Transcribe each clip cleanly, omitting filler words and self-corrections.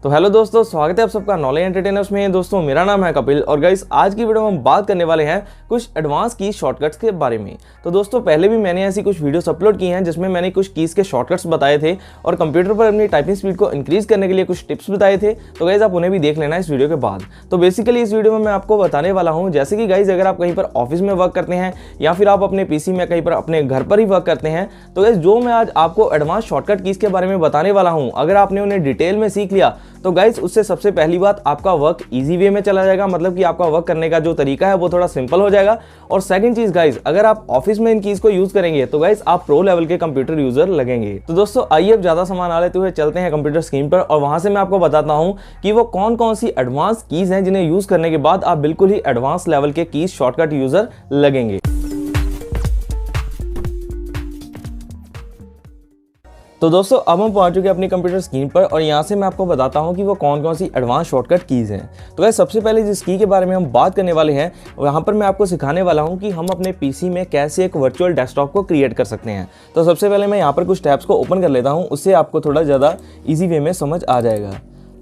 तो हेलो दोस्तों, स्वागत है आप सबका नॉलेज एंटरटेनर्स में। दोस्तों मेरा नाम है कपिल और गाइस आज की वीडियो में हम बात करने वाले हैं कुछ एडवांस की शॉर्टकट्स के बारे में। तो दोस्तों पहले भी मैंने ऐसी कुछ वीडियोस अपलोड की हैं जिसमें मैंने कुछ कीज़ के शॉर्टकट्स बताए थे और कंप्यूटर पर अपनी टाइपिंग स्पीड को इंक्रीज करने के लिए कुछ टिप्स बताए थे। तो गाइस आप उन्हें भी देख लेना इस वीडियो के बाद। तो बेसिकली इस वीडियो में मैं आपको बताने वाला हूँ, जैसे कि गाइस अगर आप कहीं पर ऑफिस में वर्क करते हैं या फिर आप अपने पीसी में कहीं पर अपने घर पर ही वर्क करते हैं, तो गाइस जो मैं आज आपको एडवांस शॉर्टकट कीज़ के बारे में बताने वाला हूँ, अगर आपने उन्हें डिटेल में सीख लिया तो गाइस उससे सबसे पहली बात आपका वर्क इजी वे में चला जाएगा, मतलब कि आपका वर्क करने का जो तरीका है वो थोड़ा सिंपल हो जाएगा। और सेकंड चीज गाइस, अगर आप ऑफिस में इन कीज को यूज करेंगे तो गाइस आप प्रो लेवल के कंप्यूटर यूजर लगेंगे। तो दोस्तों आइए अब ज्यादा सामान ना लेते हुए चलते हैं कंप्यूटर स्क्रीन पर और वहां से मैं आपको बताता हूं कि वो कौन कौन सी एडवांस कीज हैं जिन्हें यूज करने के बाद आप बिल्कुल ही एडवांस लेवल के कीज शॉर्टकट यूजर लगेंगे। तो दोस्तों अब हम पहुंच चुके हैं अपनी कंप्यूटर स्क्रीन पर और यहाँ से मैं आपको बताता हूँ कि वो कौन कौन सी एडवांस शॉर्टकट कीज़ हैं। तो गाइस सबसे पहले जिस की के बारे में हम बात करने वाले हैं वहाँ पर मैं आपको सिखाने वाला हूँ कि हम अपने पीसी में कैसे एक वर्चुअल डेस्कटॉप को क्रिएट कर सकते हैं। तो सबसे पहले मैं यहाँ पर कुछ टैब्स को ओपन कर लेता हूँ, उससे आपको थोड़ा ज़्यादा ईजी वे में समझ आ जाएगा।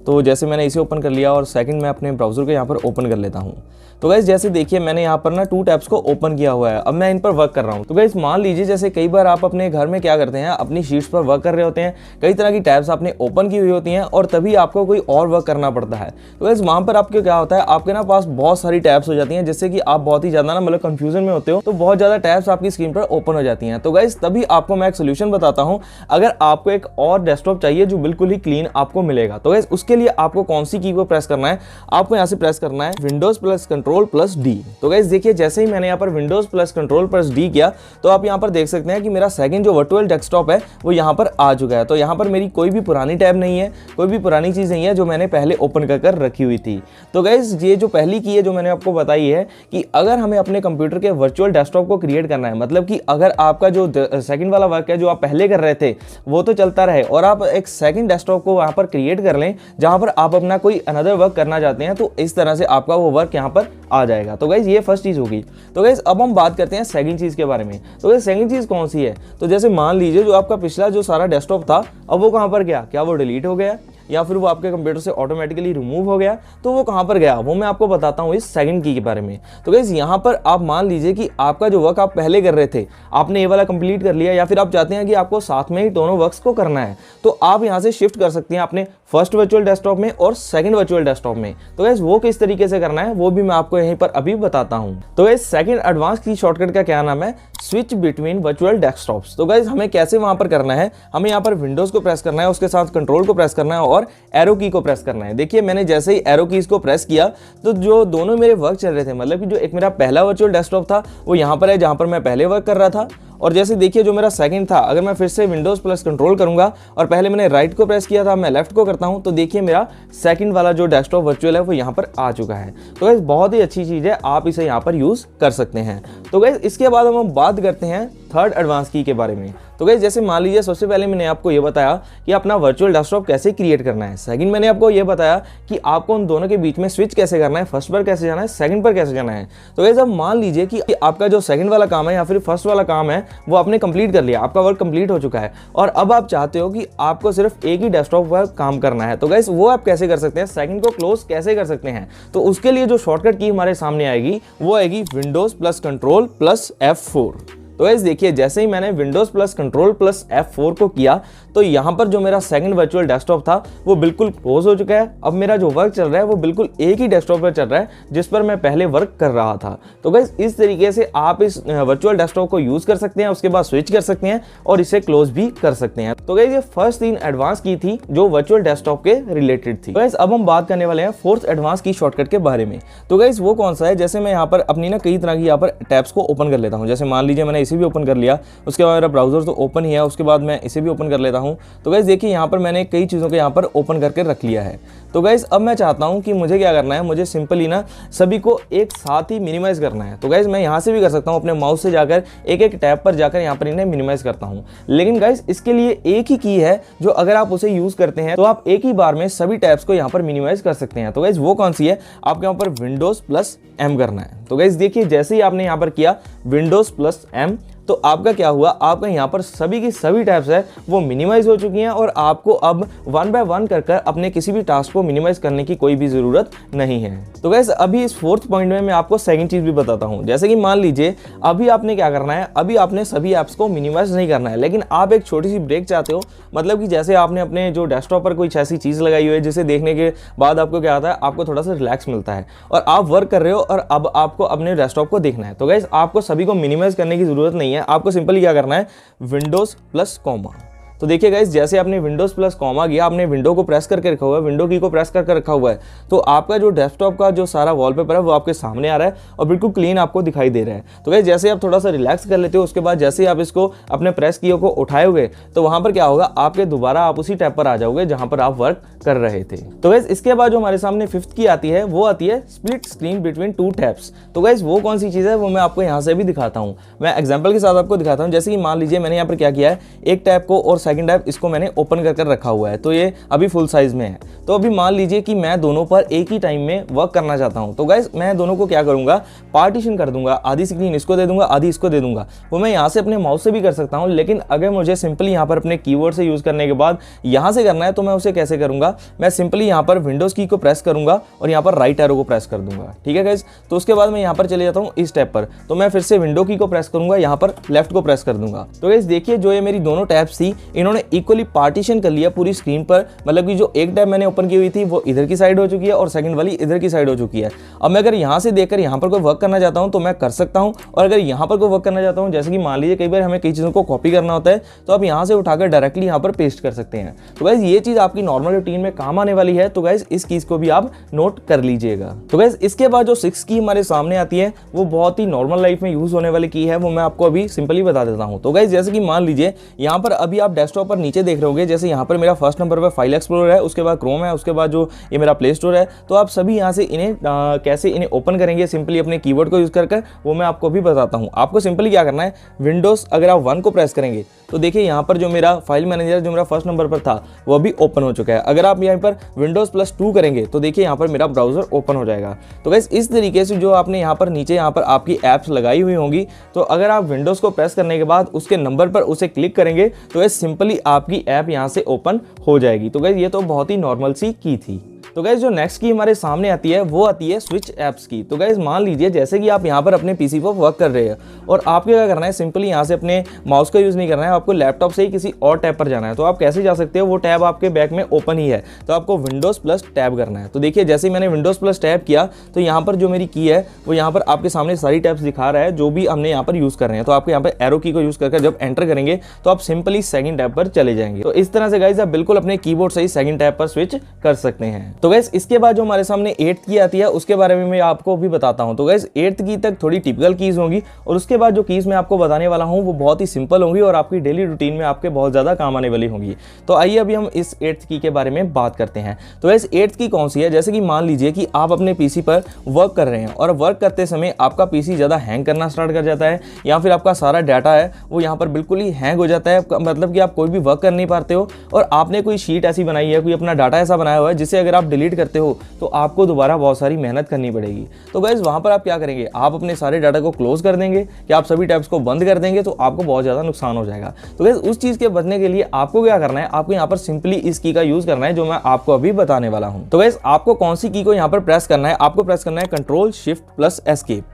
तो जैसे मैंने इसे ओपन कर लिया और सेकंड मैं अपने ब्राउज़र को यहाँ पर ओपन कर लेता हूँ। तो गाइस जैसे देखिए मैंने यहाँ पर ना 2 टैब्स को ओपन किया हुआ है, अब मैं इन पर वर्क कर रहा हूँ। तो गाइस मान लीजिए जैसे कई बार आप अपने घर में क्या करते हैं, अपनी शीट्स पर वर्क कर रहे होते हैं, कई तरह की टैब्स आपने ओपन की हुई होती हैं और तभी आपको कोई और वर्क करना पड़ता है। तो गाइस वहाँ पर आपके क्या होता है, आपके ना पास बहुत सारी टैब्स हो जाती हैं जिससे कि आप बहुत ही ज़्यादा ना मतलब कंफ्यूजन में होते हो, तो बहुत ज़्यादा टैब्स आपकी स्क्रीन पर ओपन हो जाती हैं। तो गाइस तभी आपको मैं एक सोल्यूशन बताता हूँ, अगर आपको एक और डेस्कटॉप चाहिए जो बिल्कुल ही क्लीन आपको मिलेगा, तो गाइस उसके लिए आपको कौन सी की को प्रेस करना है, आपको यहाँ से प्रेस करना है Windows plus control plus D. तो गाइस देखिए जैसे ही मैंने यहाँ पर Windows plus control plus D किया तो आप यहाँ पर देख सकते हैं कि मेरा सेकंड जो वर्चुअल डेस्कटॉप है वो यहाँ पर आ चुका है। तो यहाँ पर मेरी कोई भी पुरानी टैब नहीं है, कोई भी पुरानी चीज़ नहीं है जो मैंने पहले ओपन कर रखी हुई थी। तो गाइस ये जो पहली की है जो मैंने आपको बताई है कि अगर हमें अपने कंप्यूटर के वर्चुअल डेस्कटॉप को क्रिएट करना है, मतलब कि अगर आपका जो सेकंड वाला वर्क है जो आप पहले कर रहे थे वो तो चलता रहे और आप एक सेकंड डेस्कटॉप को वहाँ पर क्रिएट कर लें जहाँ पर आप अपना कोई अनदर वर्क करना चाहते हैं, तो इस तरह से आपका वो वर्क यहाँ पर आ जाएगा। तो गाइस ये फर्स्ट चीज़ होगी। तो गाइस अब हम बात करते हैं सेकंड चीज़ के बारे में। तो गाइस सेकंड चीज़ कौन सी है, तो जैसे मान लीजिए जो आपका पिछला जो सारा डेस्कटॉप था अब वो कहाँ पर गया, क्या वो डिलीट हो गया या फिर वो आपके कंप्यूटर से ऑटोमेटिकली रिमूव हो गया, तो वो कहाँ पर गया वो मैं आपको बताता हूँ इस सेकंड की के बारे में। तो गाइस यहाँ पर आप मान लीजिए कि आपका जो वर्क आप पहले कर रहे थे आपने ये वाला कंप्लीट कर लिया, या फिर आप चाहते हैं कि आपको साथ में ही दोनों वर्क्स को करना है, तो आप यहाँ से शिफ्ट कर सकते हैं अपने फर्स्ट वर्चुअल डेस्कटॉप में और सेकंड वर्चुअल डेस्कटॉप में। तो गाइस वो किस तरीके से करना है वो भी मैं आपको यहीं पर अभी बताता हूँ। तो गाइस सेकंड एडवांस की शॉर्टकट का क्या नाम है, स्विच बिटवीन वर्चुअल डेस्कटॉप्स। तो गाइस हमें कैसे वहां पर करना है, हमें यहाँ पर विंडोज को प्रेस करना है, उसके साथ कंट्रोल को प्रेस करना है और एरो की को प्रेस करना है। देखिए मैंने जैसे ही एरो कीज को प्रेस किया तो जो दोनों मेरे वर्क चल रहे थे, मतलब कि जो एक मेरा पहला वर्चुअल डेस्कटॉप था वो यहाँ पर है जहाँ पर मैं पहले वर्क कर रहा था, और जैसे देखिए जो मेरा सेकंड था, अगर मैं फिर से विंडोज प्लस कंट्रोल करूंगा और पहले मैंने राइट को प्रेस किया था, मैं लेफ्ट को करता हूं, तो देखिए मेरा सेकंड वाला जो डेस्कटॉप वर्चुअल है वो यहाँ पर आ चुका है। तो गाइस बहुत ही अच्छी चीज़ है, आप इसे यहाँ पर यूज़ कर सकते हैं। तो गाइस इसके बाद हम बात करते हैं थर्ड एडवांस की के बारे में। तो गाइस जैसे मान लीजिए सबसे पहले मैंने आपको ये बताया कि अपना वर्चुअल डेस्कटॉप कैसे क्रिएट करना है, सेकंड मैंने आपको ये बताया कि आपको उन दोनों के बीच में स्विच कैसे करना है, फर्स्ट पर कैसे जाना है, सेकंड पर कैसे जाना है। तो गाइस अब मान लीजिए कि आपका जो सेकंड वाला काम है या फिर फर्स्ट वाला काम है वो आपने कंप्लीट कर लिया, आपका वर्क कंप्लीट हो चुका है और अब आप चाहते हो कि आपको सिर्फ एक ही डेस्कटॉप पर काम करना है। तो गाइस वो आप कैसे कर सकते हैं, सेकंड को क्लोज कैसे कर सकते हैं, तो उसके लिए जो शॉर्टकट की हमारे सामने आएगी वो आएगी Windows plus control plus F4। तो गाइस देखिए जैसे ही मैंने Windows plus control plus F4 को किया तो यहाँ पर जो मेरा सेकंड वर्चुअल डेस्कटॉप था वो बिल्कुल क्लोज हो चुका है। अब मेरा जो वर्क चल रहा है वो बिल्कुल एक ही डेस्कटॉप पर चल रहा है जिस पर मैं पहले वर्क कर रहा था। तो गाइस इस तरीके से आप इस वर्चुअल डेस्कटॉप को यूज कर सकते हैं, उसके बाद स्विच कर सकते हैं और इसे क्लोज भी कर सकते हैं। तो गाइस ये फर्स्ट 3 एडवांस की थी जो वर्चुअल डेस्कटॉप के रिलेटेड थी। तो गाइस अब हम बात करने वाले हैं फोर्थ एडवांस की शॉर्टकट के बारे में। तो गाइस वो कौन सा है, जैसे मैं यहाँ पर अपनी ना कई तरह की यहाँ पर टैब्स को ओपन कर लेता हूँ। जैसे मान लीजिए मैंने इसे भी ओपन कर लिया, उसके बाद मेरा ब्राउजर तो ओपन ही है, उसके बाद मैं इसे भी ओपन कर लेता हूँ। तो गाइस देखिए यहाँ पर मैंने कई चीज़ों को यहाँ पर ओपन करके रख लिया है। तो गाइस अब मैं चाहता हूँ कि मुझे क्या करना है, मुझे सिंपली ना सभी को एक साथ ही मिनिमाइज करना है। तो गाइस मैं यहाँ से भी कर सकता हूँ, अपने माउस से जाकर एक एक टैब पर जाकर यहाँ पर इन्हें मिनिमाइज करता हूँ। लेकिन गाइस इसके लिए एक ही की है जो अगर आप उसे यूज करते हैं तो आप एक ही बार में सभी टैब्स को यहाँ पर मिनिमाइज कर सकते हैं। तो गाइस वो कौन सी है, आपके यहाँ पर विंडोज प्लस M करना है। तो गाइस देखिए जैसे ही आपने यहाँ पर किया विंडोज प्लस M, तो आपका क्या हुआ, आपका यहाँ पर सभी की सभी टैब्स है वो मिनिमाइज हो चुकी हैं और आपको अब वन बाय वन कर अपने किसी भी टास्क को मिनिमाइज करने की कोई भी ज़रूरत नहीं है। तो गाइस अभी इस फोर्थ पॉइंट में मैं आपको सेकंड चीज़ भी बताता हूँ। जैसे कि मान लीजिए अभी आपने क्या करना है, अभी आपने सभी ऐप्स को मिनिमाइज नहीं करना है, लेकिन आप एक छोटी सी ब्रेक चाहते हो। मतलब कि जैसे आपने अपने जो डेस्कटॉप पर कोई ऐसी चीज़ लगाई हुई है जिसे देखने के बाद आपको क्या आता है, आपको थोड़ा सा रिलैक्स मिलता है और आप वर्क कर रहे हो और अब आपको अपने डेस्कटॉप को देखना है। तो गाइस आपको सभी को मिनिमाइज करने की जरूरत नहीं है, आपको सिंपली क्या करना है, विंडोज प्लस कॉमा। तो देखिए गाइस जैसे आपने विंडोज प्लस कॉमा किया, आपने विंडो को प्रेस करके रखा हुआ है, विंडो की को प्रेस करके रखा हुआ है, तो आपका जो डेस्कटॉप का जो सारा वॉलपेपर है वो आपके सामने आ रहा है और बिल्कुल क्लीन आपको दिखाई दे रहा है। तो गाइस जैसे आप थोड़ा सा रिलैक्स कर लेते हो, उसके बाद जैसे ही आप इसको अपने प्रेस कीओ को उठाओगे तो वहां पर क्या होगा, आपके दोबारा आप उसी टैब पर आ जाओगे जहां पर आप वर्क कर रहे थे। तो गाइस इसके बाद जो हमारे सामने फिफ्थ की आती है वो आती है split screen between two tabs. तो गाइस वो कौन सी चीज़ है वो मैं आपको यहाँ से भी दिखाता हूँ, मैं एग्जाम्पल के साथ आपको दिखाता हूँ। जैसे कि मान लीजिए मैंने यहाँ पर क्या किया है, एक टैब को और सेकंड टैब इसको मैंने ओपन कर रखा हुआ है, तो ये अभी फुल साइज में है। तो अभी मान लीजिए कि मैं दोनों पर एक ही टाइम में वर्क करना चाहता हूं, तो गाइस मैं दोनों को क्या करूंगा, पार्टीशन कर दूंगा, आधी स्क्रीन इसको दे दूंगा, आधी इसको दे दूंगा। वो मैं यहां से अपने माउस से भी कर सकता हूं, लेकिन अगर मुझे सिंपली यहां पर अपने कीबोर्ड से यूज करने के बाद यहां से करना है तो मैं उसे कैसे करूंगा, मैं सिंपली यहां पर विंडोज की को प्रेस करूंगा और यहां पर राइट एरो को प्रेस कर दूंगा। ठीक है गाइस, तो उसके बाद मैं यहां पर चले जाता हूं इस टैब पर, तो मैं फिर से विंडो की को प्रेस करूंगा, यहां पर लेफ्ट को प्रेस कर दूंगा। तो गाइस देखिए जो ये मेरी दोनों टैब्स थी इन्होंने इक्वली पार्टीशन कर लिया पूरी स्क्रीन पर। मतलब कि जो एक टैब मैंने ओपन की हुई थी वो इधर की साइड हो चुकी है और सेकंड वाली इधर की साइड हो चुकी है। अब मैं अगर यहाँ से देखकर यहाँ पर कोई वर्क करना चाहता हूँ तो मैं कर सकता हूँ, और अगर यहाँ पर कोई वर्क करना चाहता हूँ, जैसे कि मान लीजिए कई बार हमें कई चीज़ों को कॉपी करना होता है, तो आप यहाँ से उठाकर डायरेक्टली यहाँ पर पेस्ट कर सकते हैं। तो गाइस ये चीज़ आपकी नॉर्मल रूटीन में काम आने वाली है, तो गाइस इस चीज़ को भी आप नोट कर लीजिएगा। तो गाइस इसके बाद जो सिक्स की हमारे सामने आती है वो बहुत ही नॉर्मल लाइफ में यूज होने वाली की है, वो मैं आपको अभी सिंपली बता देता हूँ। तो गाइस जैसे कि मान लीजिए यहाँ पर अभी आप डेस्कटॉप पर नीचे देख रहे होंगे, जैसे यहाँ पर मेरा फर्स्ट नंबर पर फाइल एक्सप्लोरर है, उसके बाद क्रोम है, उसके बाद जो ये मेरा प्ले स्टोर है। तो आप सभी यहाँ से इन्हें कैसे इन्हें ओपन करेंगे सिंपली अपने कीबोर्ड को यूज कर वो मैं आपको भी बताता हूँ। आपको सिंपली क्या करना है, विंडोज अगर आप 1 को प्रेस करेंगे तो देखिए यहाँ पर जो मेरा फाइल मैनेजर जो मेरा फर्स्ट नंबर पर था वो भी ओपन हो चुका है। अगर आप यहाँ पर विंडोज प्लस 2 करेंगे तो देखिए यहाँ पर मेरा ब्राउजर ओपन हो जाएगा। तो गाइस इस तरीके से जो आपने यहाँ पर नीचे यहाँ पर आपकी ऐप्स लगाई हुई होंगी, तो अगर आप विंडोज को प्रेस करने के बाद उसके नंबर पर उसे क्लिक करेंगे तो गाइस सिंपली आपकी ऐप यहाँ से ओपन हो जाएगी। तो गाइस ये तो बहुत ही नॉर्मल सी की थी। तो गाइस जो नेक्स्ट की हमारे सामने आती है वो आती है स्विच ऐप्स की। तो गाइस मान लीजिए जैसे कि आप यहाँ पर अपने पीसी पर वर्क कर रहे हैं और आपको क्या करना है, सिंपली यहाँ से अपने माउस का यूज़ नहीं करना है, आपको लैपटॉप से ही किसी और टैब पर जाना है। तो आप कैसे जा सकते हो, वो टैब आपके बैक में ओपन ही है, तो आपको विंडोज़ प्लस टैब करना है। तो देखिए जैसे ही मैंने विंडोज़ प्लस टैब किया तो यहाँ पर जो मेरी की है वो यहाँ पर आपके सामने सारी टैब्स दिखा रहा है जो भी हमने यहाँ पर यूज़ कर रहे हैं। तो आपको यहाँ पर एरो की को यूज़ करके जब एंटर करेंगे तो आप सिंपली सेकंड टैब पर चले जाएंगे। तो इस तरह से गाइस आप बिल्कुल अपने कीबोर्ड से ही सेकंड टैब पर स्विच कर सकते हैं। तो गाइस इसके बाद जो हमारे सामने 8th की आती है उसके बारे में मैं आपको भी बताता हूं। तो गाइस 8th की तक थोड़ी टिपिकल कीज होंगी और उसके बाद जो कीज मैं आपको बताने वाला हूं वो बहुत ही सिंपल होंगी और आपकी डेली रूटीन में आपके बहुत ज़्यादा काम आने वाली होंगी। तो आइए अभी हम इस 8th की के बारे में बात करते हैं। तो गाइस 8th की कौन सी है, जैसे कि मान लीजिए कि आप अपने पीसी पर वर्क कर रहे हैं और वर्क करते समय आपका पीसी ज़्यादा हैंग करना स्टार्ट कर जाता है या फिर आपका सारा डाटा है वो यहाँ पर बिल्कुल ही हैंग हो जाता है, मतलब कि आप कोई भी वर्क कर नहीं पाते हो और आपने कोई शीट ऐसी बनाई है, कोई अपना डाटा ऐसा बनाया हुआ है जिसे अगर आप डिलीट करते हो तो आपको दोबारा बहुत सारी मेहनत करनी पड़ेगी। तो गाइस वहां पर आप क्या करेंगे, आप अपने सारे डाटा को क्लोज कर देंगे कि आप सभी टैब्स को बंद कर देंगे, तो आपको बहुत ज़्यादा नुकसान हो जाएगा। तो गाइस उस चीज़ के बचने के लिए आपको क्या करना है, आपको यहाँ पर सिंपली इस की का यूज़ करना है जो मैं आपको अभी बताने वाला हूँ। तो गाइस आपको कौन सी की को यहाँ पर प्रेस करना है, आपको प्रेस करना है कंट्रोल शिफ्ट प्लस एस्केप।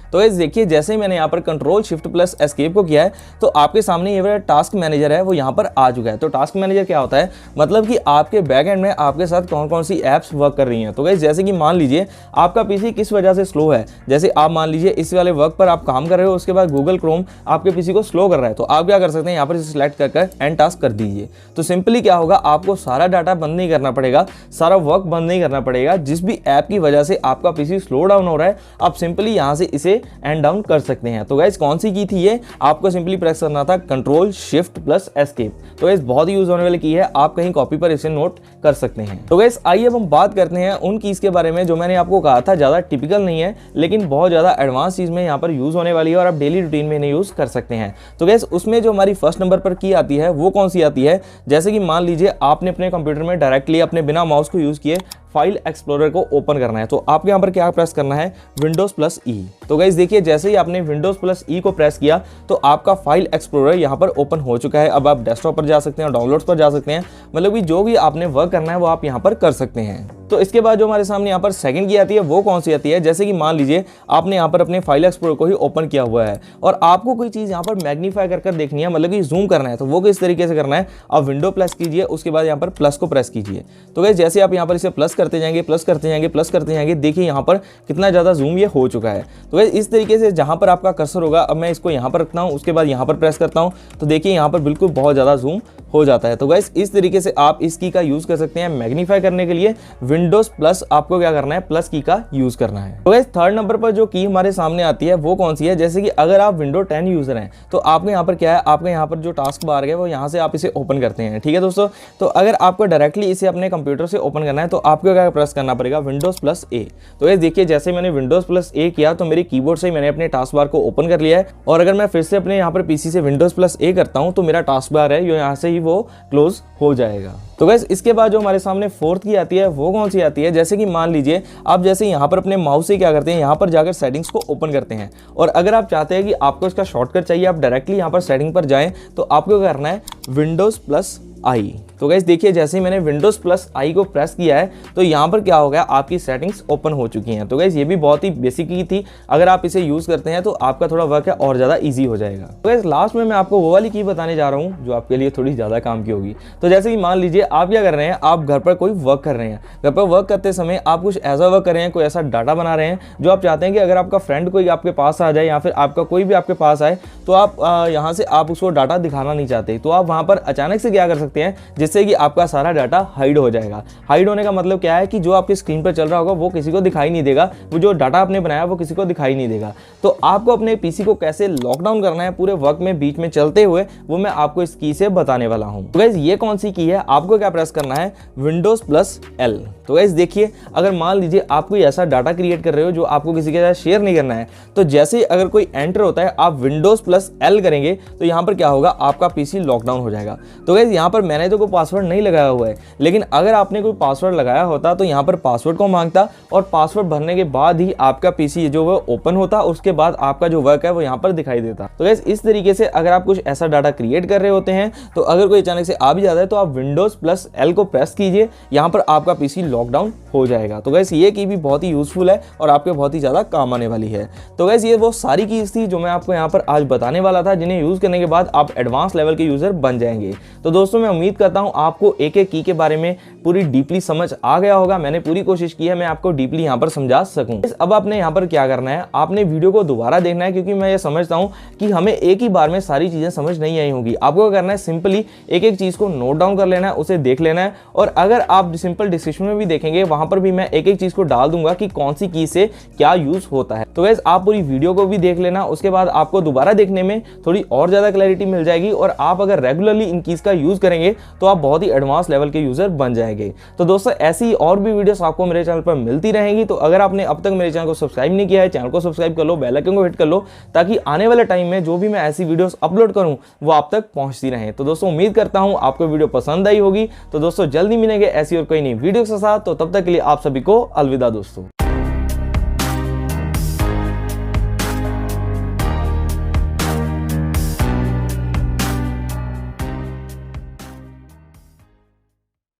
तो गाइस देखिए जैसे ही मैंने यहाँ पर कंट्रोल शिफ्ट प्लस एस्केप को किया है तो आपके सामने ये वाला टास्क मैनेजर है वो यहाँ पर आ चुका है। तो टास्क मैनेजर क्या होता है, मतलब कि आपके बैक एंड में आपके साथ कौन कौन सी ऐप्स वर्क कर रही हैं। तो गाइस जैसे कि मान लीजिए आपका पीसी किस वजह से स्लो है, जैसे आप मान लीजिए इस वाले वर्क पर आप काम कर रहे हो, उसके बाद गूगल क्रोम आपके पीसी को स्लो कर रहा है, तो आप क्या कर सकते हैं, यहाँ पर सिलेक्ट कर एंड टास्क कर दीजिए। तो सिंपली क्या होगा, आपको सारा डाटा बंद नहीं करना पड़ेगा, सारा वर्क बंद नहीं करना पड़ेगा। जिस भी ऐप की वजह से आपका पीसी स्लो डाउन हो रहा है आप सिंपली यहाँ से इसे एंड डाउन कर सकते हैं। तो गाइस कौन सी की थी ये, आपको सिंपली प्रेस करना था कंट्रोल शिफ्ट प्लस एस्केप। तो गाइस बहुत ही यूज होने वाली की है, आप कहीं कॉपी पर इसे नोट कर सकते हैं। तो गाइस आइए अब हम बात करते हैं उन कीज के बारे में जो मैंने आपको कहा था ज्यादा टिपिकल नहीं है लेकिन बहुत ज्यादा एडवांस चीज में यहाँ पर यूज होने वाली है और आप डेली रूटीन में इन्हें यूज कर सकते हैं। तो गाइस उसमें जो हमारी फर्स्ट नंबर पर की आती है वो कौन सी आती है, जैसे कि मान लीजिए आपने अपने कंप्यूटर में डायरेक्टली अपने बिना माउस को यूज किए फाइल एक्सप्लोरर को ओपन करना है। तो आपको यहाँ पर क्या प्रेस करना है, विंडोज प्लस ई। तो गाइस देखिए जैसे ही आपने विंडोज प्लस ई को प्रेस किया तो आपका फाइल एक्सप्लोरर यहाँ पर ओपन हो चुका है। अब आप डेस्कटॉप पर जा सकते हैं, डाउनलोड्स पर जा सकते हैं, मतलब कि जो भी आपने वर्क करना है वो आप यहाँ पर कर सकते हैं। तो इसके बाद जो हमारे सामने यहाँ पर सेकंड की आती है वो कौन सी आती है, जैसे कि मान लीजिए आपने यहाँ पर अपने फाइल एक्सप्लोरर को ही ओपन किया हुआ है और आपको कोई चीज़ यहाँ पर मैग्नीफाई कर देखनी है, मतलब कि जूम करना है। तो वो किस तरीके से करना है, आप विंडो प्लस कीजिए, उसके बाद यहाँ पर प्लस को प्रेस कीजिए। तो गाइस जैसे आप यहाँ पर इसे प्लस करते जाएंगे, प्लस करते जाएंगे, प्लस करते जाएंगे, देखिए यहाँ पर कितना ज़्यादा जूम ये हो चुका है। तो गाइस इस तरीके से जहाँ पर आपका कर्सर होगा, अब मैं इसको यहाँ पर रखता हूँ, उसके बाद यहाँ पर प्रेस करता हूँ, तो देखिए यहाँ पर बिल्कुल बहुत ज़्यादा जूम हो जाता है। तो गाइस इस तरीके से आप इस की का यूज़ कर सकते हैं मैग्नीफाई करने के लिए। विंडोज प्लस आपको क्या करना है, प्लस की का यूज करना है। तो गाइस थर्ड नंबर पर जो की हमारे सामने आती है वो कौन सी है, जैसे कि अगर आप विंडो 10 यूजर हैं तो आपको यहाँ पर क्या है, आपके यहाँ पर जो टास्क बार है वो यहाँ से आप इसे ओपन करते हैं, ठीक है दोस्तों। तो अगर आपको डायरेक्टली इसे अपने कंप्यूटर से ओपन करना है तो आपको क्या प्रेस करना पड़ेगा, विंडोज प्लस ए। तो गाइस देखिए जैसे मैंने विंडोज प्लस ए किया तो मेरे कीबोर्ड से मैंने अपने टास्क बार को ओपन कर लिया है। और अगर मैं फिर से अपने यहाँ पर पीसी से विंडोज प्लस ए करता हूँ तो मेरा टास्क बार है यहाँ से ही वो क्लोज हो जाएगा। तो गाइस इसके बाद जो हमारे सामने फोर्थ की आती है वो कौन सी आती है, जैसे कि मान लीजिए आप जैसे यहाँ पर अपने माउस से क्या करते हैं, यहाँ पर जाकर सेटिंग्स को ओपन करते हैं और अगर आप चाहते हैं कि आपको इसका शॉर्टकट चाहिए, आप डायरेक्टली यहाँ पर सेटिंग पर जाएं तो आपको क्या करना है, विंडोज प्लस आई। तो गाइस देखिए जैसे ही मैंने विंडोज प्लस आई को प्रेस किया है तो यहाँ पर क्या हो गया, आपकी सेटिंग्स ओपन हो चुकी हैं। तो गाइस ये भी बहुत ही बेसिक की थी, अगर आप इसे यूज करते हैं तो आपका थोड़ा वर्क है और ज्यादा इजी हो जाएगा। तो गाइस लास्ट में मैं आपको वो वाली की बताने जा रहा हूँ जो आपके लिए थोड़ी ज्यादा काम की होगी। तो जैसे कि मान लीजिए आप क्या कर रहे हैं, आप घर पर कोई वर्क कर रहे हैं, घर पर वर्क करते समय आप कुछ ऐसा वर्क कर रहे हैं, कोई ऐसा डाटा बना रहे हैं जो आप चाहते हैं कि अगर आपका फ्रेंड कोई आपके पास आ जाए या फिर आपका कोई भी आपके पास आए तो आप यहाँ से आप उसको डाटा दिखाना नहीं चाहते, तो आप वहाँ पर अचानक से क्या कर सकते हैं जिससे कि आपका सारा डाटा हाइड हो जाएगा। हाइड होने का मतलब क्या है कि जो आपकी स्क्रीन पर चल रहा होगा वो किसी को दिखाई नहीं देगा, वो जो डाटा आपने बनाया वो किसी को दिखाई नहीं देगा। तो आपको अपने पीसी को कैसे लॉकडाउन करना है पूरे वर्क में बीच में चलते हुए, वो मैं आपको इस की से बताने वाला हूं। तो गाइस ये कौन सी की है, आपको क्या प्रेस करना है, विंडोज प्लस एल। तो गाइस देखिए अगर मान लीजिए आप कोई ऐसा डाटा क्रिएट कर रहे हो जो आपको किसी के साथ शेयर नहीं करना है, तो जैसे ही अगर कोई एंटर होता है आप विंडोज प्लस एल करेंगे तो यहाँ पर क्या होगा, आपका पीसी लॉकडाउन हो जाएगा। तो गाइस यहाँ पर मैंने तो कोई पासवर्ड नहीं लगाया हुआ है, लेकिन अगर आपने कोई पासवर्ड लगाया होता तो यहाँ पर पासवर्ड को मांगता और पासवर्ड भरने के बाद ही आपका पीसी जो वो ओपन होता, उसके बाद आपका जो वर्क है वो यहाँ पर दिखाई देता। तो गाइस इस तरीके से अगर आप कुछ ऐसा डाटा क्रिएट कर रहे होते हैं तो अगर कोई अचानक से आ भी जाता है तो आप विंडोज प्लस एल को प्रेस कीजिए, यहाँ पर आपका पीसी लॉकडाउन हो जाएगा। तो गाइस ये की भी बहुत ही यूजफुल है और आपके बहुत ही ज्यादा काम आने वाली है। तो गाइस ये वो सारी कीज थी जो मैं आपको यहाँ पर आज बताने वाला था, जिन्हें यूज करने के बाद आप एडवांस लेवल के यूजर बन जाएंगे। तो दोस्तों मैं उम्मीद करता हूँ आपको एक एक की के बारे में पूरी डीपली समझ आ गया होगा। मैंने पूरी कोशिश की है मैं आपको डीपली यहाँ पर समझा सकूं। अब आपने यहाँ पर क्या करना है, आपने वीडियो को दोबारा देखना है, क्योंकि मैं ये समझता हूँ कि हमें एक ही बार में सारी चीजें समझ नहीं आई होंगी। आपको क्या करना है, सिंपली एक एक चीज को नोट डाउन कर लेना है, उसे देख लेना है। और अगर आप सिंपल डिस्क्रिप्शन में भी देखेंगे वहां पर भी मैं एक एक चीज को डाल दूंगा कि कौन सी की से क्या यूज होता है। तो गाइस आप पूरी वीडियो को भी देख लेना, उसके बाद आपको दोबारा देखने में थोड़ी और ज्यादा क्लैरिटी मिल जाएगी और आप अगर रेगुलरली इन कीज का यूज करेंगे तो आप बहुत ही एडवांस लेवल के यूजर बन जाएंगे। तो दोस्तों ऐसी और भी वीडियोस आपको मेरे चैनल पर मिलती रहेंगी। तो अगर आपने अब तक मेरे चैनल को सब्सक्राइब नहीं किया है, चैनल को सब्सक्राइब कर लो, बेल आइकन को हिट कर लो, ताकि आने वाले टाइम में जो भी मैं ऐसी वीडियोस अपलोड करूं वो आप तक पहुंचती रहे। तो दोस्तों उम्मीद करता हूं आपको वीडियो पसंद आई होगी। तो दोस्तों जल्दी मिलेंगे ऐसी और कोई नई वीडियो के साथ, तो तब तक के लिए आप सभी को अलविदा दोस्तों।